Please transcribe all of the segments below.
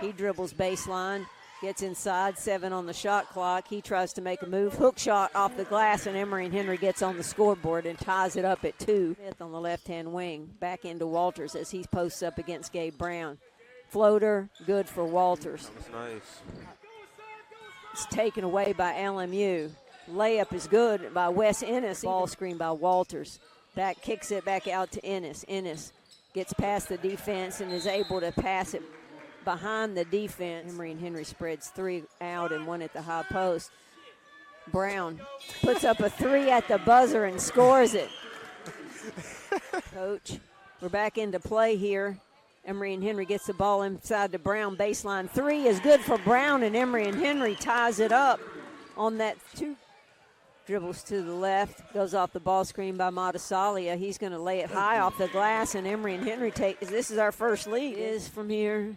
He dribbles baseline, gets inside, 7 on the shot clock. He tries to make a move, hook shot off the glass, and Emory and Henry gets on the scoreboard and ties it up at 2. Smith on the left-hand wing, back into Walters as he posts up against Gabe Brown. Floater, good for Walters. That was nice. It's taken away by LMU. Layup is good by Wes Ennis. Ball screen by Walters. Back kicks it back out to Ennis. Ennis gets past the defense and is able to pass it behind the defense. Emory and Henry spreads 3 out and 1 at the high post. Brown puts up a 3 at the buzzer and scores it. Coach, we're back into play here. Emory and Henry gets the ball inside to Brown. Baseline 3 is good for Brown, and Emory and Henry ties it up on that 2. Dribbles to the left, goes off the ball screen by Matasalia. He's going to lay it high off the glass, and Emory and Henry take. This is our first lead. Is from here.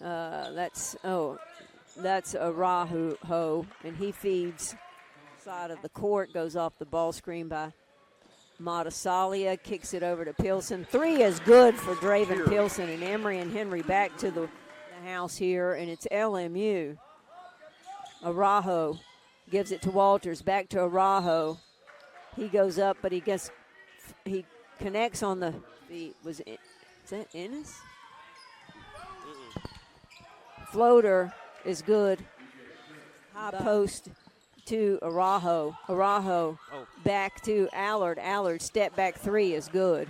That's Araho, and he feeds side of the court. Goes off the ball screen by Matasalia, kicks it over to Pilson. 3 is good for Draven Pilson, and Emory and Henry back to the house here, and it's LMU. Araho gives it to Walters, back to Araho. He goes up, but he connects on the feet. Is that Ennis? Floater is good. High post to Araho. Araho back to Allard. Allard step back 3 is good.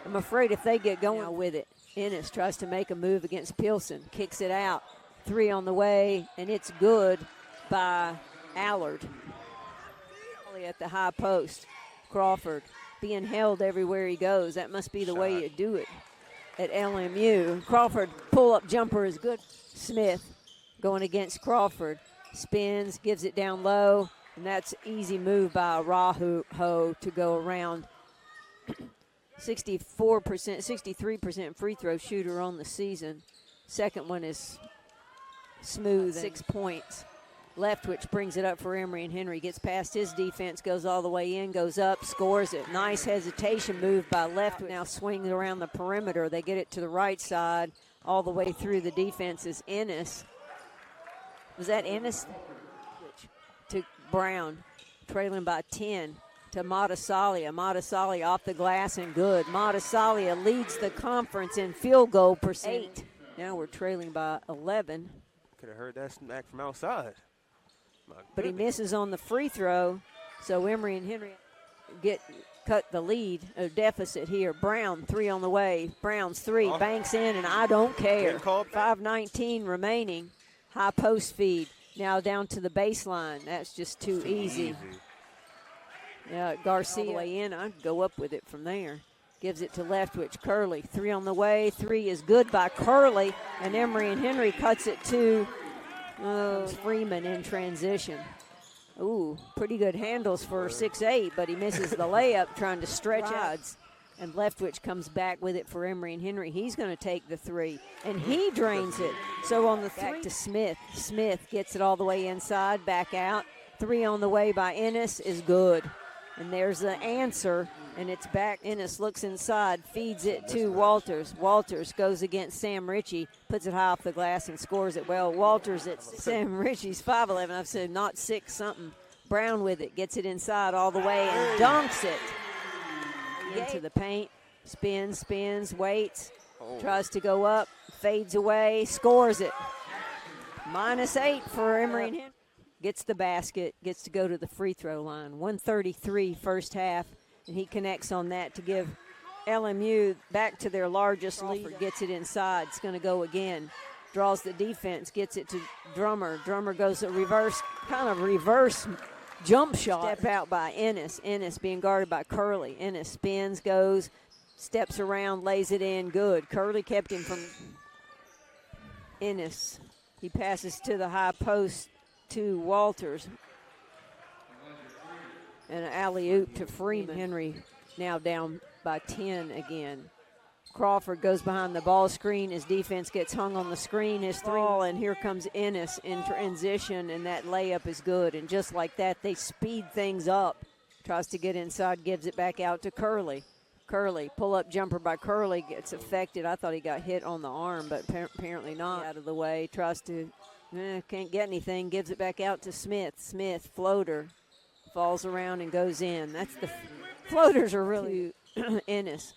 I'm afraid if they get going with it, Ennis tries to make a move against Pilson. Kicks it out. 3 on the way, and it's good by Allard. At the high post. Crawford being held everywhere he goes. That must be the way you do it at LMU. Crawford pull-up jumper is good. Smith going against Crawford. Spins, gives it down low, and that's easy move by Raho to go around. 64%, 63% free throw shooter on the season. Second one is smooth, 6 points. Leftwich brings it up for Emory and Henry. Gets past his defense, goes all the way in, goes up, scores it. Nice hesitation move by Leftwich. Now swings around the perimeter. They get it to the right side, all the way through the defense is Ennis. Was that Ennis? To Brown, trailing by 10 to Matasalia. Matasalia off the glass and good. Matasalia leads the conference in field goal percent. 8. Now we're trailing by 11. Could have heard that smack from outside. But he misses on the free throw, so Emory and Henry cut the lead, a deficit here. Brown, 3 on the way. Brown's 3, banks in, and I don't care. 5:19 remaining. High post feed. Now down to the baseline. That's just too easy. Yeah, Garcia all the way in. I'd go up with it from there. Gives it to Leftwich. Curley, 3 on the way. 3 is good by Curley, and Emory and Henry cuts it to Freeman in transition. Ooh, pretty good handles for 6'8", but he misses the layup trying to stretch odds. And Leftwich comes back with it for Emory and Henry. He's going to take the 3, and he drains it. So on the 3, back to Smith. Smith gets it all the way inside, back out. 3 on the way by Ennis is good. And there's the answer, and it's back. Ennis looks inside, feeds it to Walters. Walters goes against Sam Ritchie, puts it high off the glass and scores it well. Walters, it's Sam Ritchie's 5'11". I've said not 6 something. Brown with it, gets it inside all the way and dunks it. Into the paint, spins, waits, tries to go up, fades away, scores it. -8 for Emory and Henry. Gets the basket, gets to go to the free throw line. 1:33 first half, and he connects on that to give LMU back to their largest lead. Gets it inside, it's going to go again. Draws the defense, gets it to Drummer. Drummer goes a reverse jump shot. Step out by Ennis. Ennis being guarded by Curley. Ennis spins, goes, steps around, lays it in, good. Curley kept him from Ennis. He passes to the high post to Walters. And an alley-oop to Freeman. Henry now down by 10 again. Crawford goes behind the ball screen. His defense gets hung on the screen. His 3, and here comes Ennis in transition, and that layup is good. And just like that, they speed things up. Tries to get inside, gives it back out to Curley. Curley, pull-up jumper by Curley gets affected. I thought he got hit on the arm, but apparently not. Out of the way, tries to, can't get anything, gives it back out to Smith. Smith, floater, falls around and goes in. That's the floaters are really Ennis.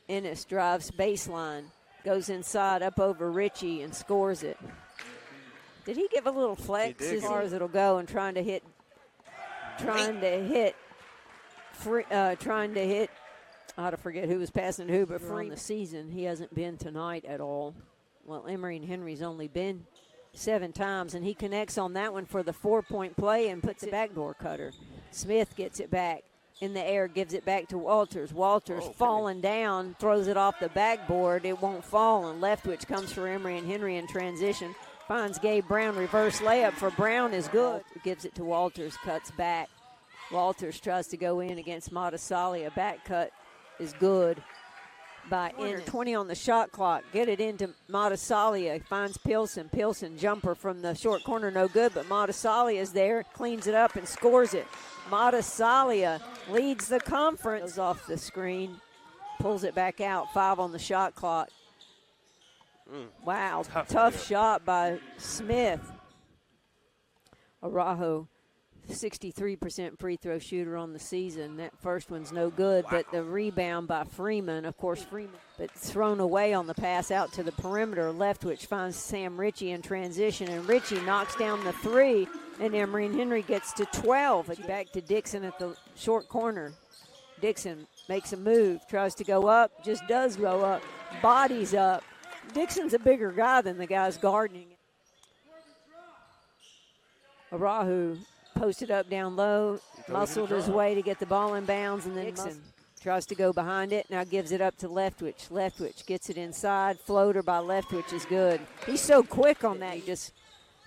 Ennis drives baseline, goes inside up over Ritchie and scores it. Did he give a little flex as far as it'll go and trying to hit, I had to forget who was passing who, but for the season, he hasn't been tonight at all. Well, Emory and Henry's only been 7 times, and he connects on that one for the 4-point play and puts it backdoor cutter. Smith gets it back in the air, gives it back to Walters. Walters falling down, throws it off the backboard. It won't fall, and Leftwich comes for Emory and Henry in transition. Finds Gabe Brown, reverse layup for Brown is good. Gives it to Walters, cuts back. Walters tries to go in against Montesalia. Back cut is good by Ennis. 20 on the shot clock. Get it into Montesalia. Finds Pilson. Pilson jumper from the short corner, no good, but Montesalia is there, cleans it up and scores it. Montesalia leads the conference. Goes off the screen, pulls it back out. 5 on the shot clock. Wow, tough shot by Smith. Araujo, 63% free throw shooter on the season. That first one's no good, but the rebound by Freeman, of course, but thrown away on the pass out to the perimeter. Leftwich finds Sam Ritchie in transition, and Ritchie knocks down the 3, and Emory and Henry gets to 12. Back to Dixon at the short corner. Dixon makes a move, tries to go up, just does go up, bodies up. Dixon's a bigger guy than the guys guarding. Araujo posted up down low, muscled his way to get the ball in bounds, and then Dixon tries to go behind it. Now gives it up to Leftwich. Leftwich gets it inside. Floater by Leftwich is good. He's so quick on that. He just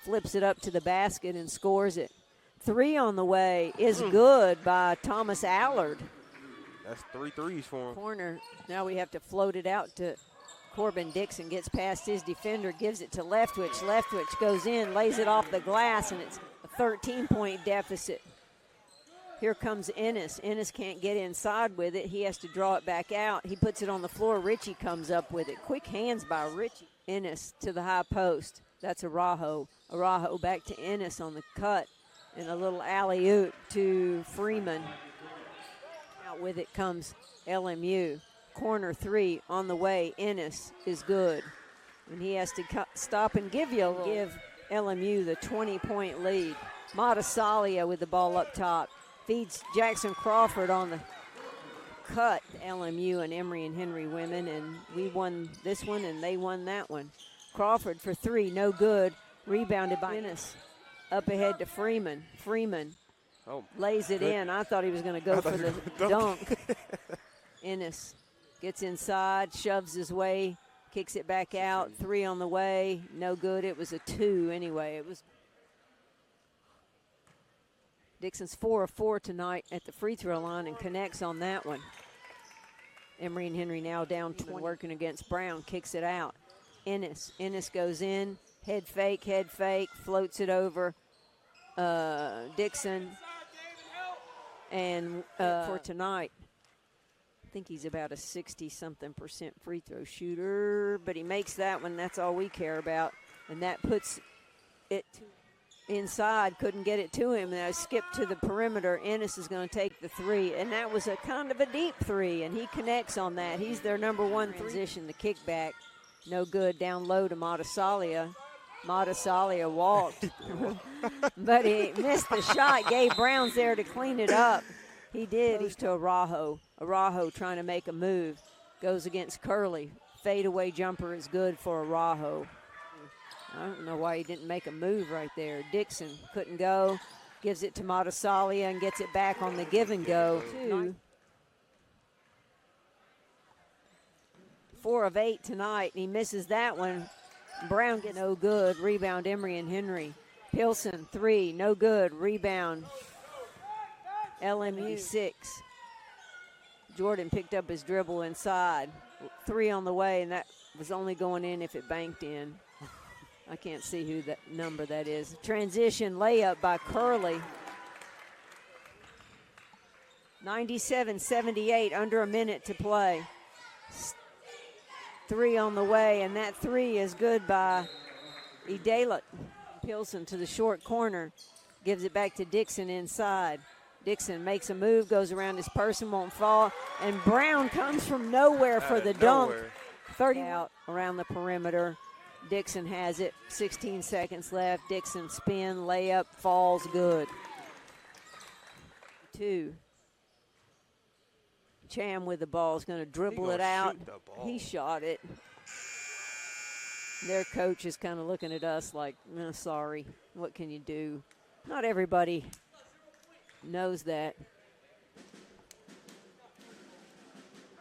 flips it up to the basket and scores it. 3 on the way is good by Thomas Allard. That's 3 threes for him. Corner. Now we have to float it out to Corbin. Dixon gets past his defender, gives it to Leftwich. Leftwich goes in, lays it off the glass, and it's a 13-point deficit. Here comes Ennis. Ennis can't get inside with it. He has to draw it back out. He puts it on the floor. Ritchie comes up with it. Quick hands by Ritchie. Ennis to the high post. That's Araujo. Araujo back to Ennis on the cut. And a little alley-oop to Freeman. Out with it comes LMU. Corner 3 on the way. Ennis is good. And he has to stop and give LMU the 20-point lead. Montesalia with the ball up top. Feeds Jackson Crawford on the cut. LMU and Emory and Henry women. And we won this one and they won that one. Crawford for 3, no good. Rebounded by Ennis. Up ahead to Freeman. Freeman lays it in. I thought he was going to go for the dunk. Ennis gets inside, shoves his way, kicks it back out. 3 on the way, no good. It was a 2 anyway. It was Dixon's 4 of 4 tonight at the free throw line and connects on that one. Emory and Henry now down 20, working against Brown, kicks it out. Ennis goes in, head fake, floats it over Dixon. And for tonight, I think he's about a 60-something% free throw shooter, but he makes that one. That's all we care about. And that puts it inside, couldn't get it to him. And I skipped to the perimeter. Ennis is going to take the 3, and that was a kind of a deep 3, and he connects on that. He's their number 1 transition. The kickback, no good, down low to Montesalia. Montesalia walked, but he missed the shot. Gabe Brown's there to clean it up. He did. He's to Araujo. Araujo trying to make a move. Goes against Curley. Fadeaway jumper is good for Araujo. I don't know why he didn't make a move right there. Dixon couldn't go. Gives it to Montesalia and gets it back on the give and go. 4 of 8 tonight, and he misses that one. Brown gets no good. Rebound Emory and Henry. Pilson 3, no good. Rebound LMU 6. Jordan picked up his dribble inside. 3 on the way, and that was only going in if it banked in. I can't see who that number that is. Transition layup by Curley. 97-78, under a minute to play. 3 on the way, and that 3 is good by Idela. Pilson to the short corner, gives it back to Dixon inside. Dixon makes a move, goes around his person, won't fall, and Brown comes from nowhere for the dunk. 30 out around the perimeter. Dixon has it, 16 seconds left. Dixon spin, layup, falls, good. 2. Cham with the ball is going to dribble it out. He shot it. Their coach is kind of looking at us like, sorry, what can you do? Not everybody knows that.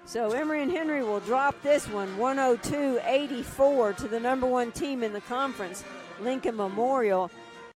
So Emory and Henry will drop this one, 102-84 to the #1 team in the conference, Lincoln Memorial.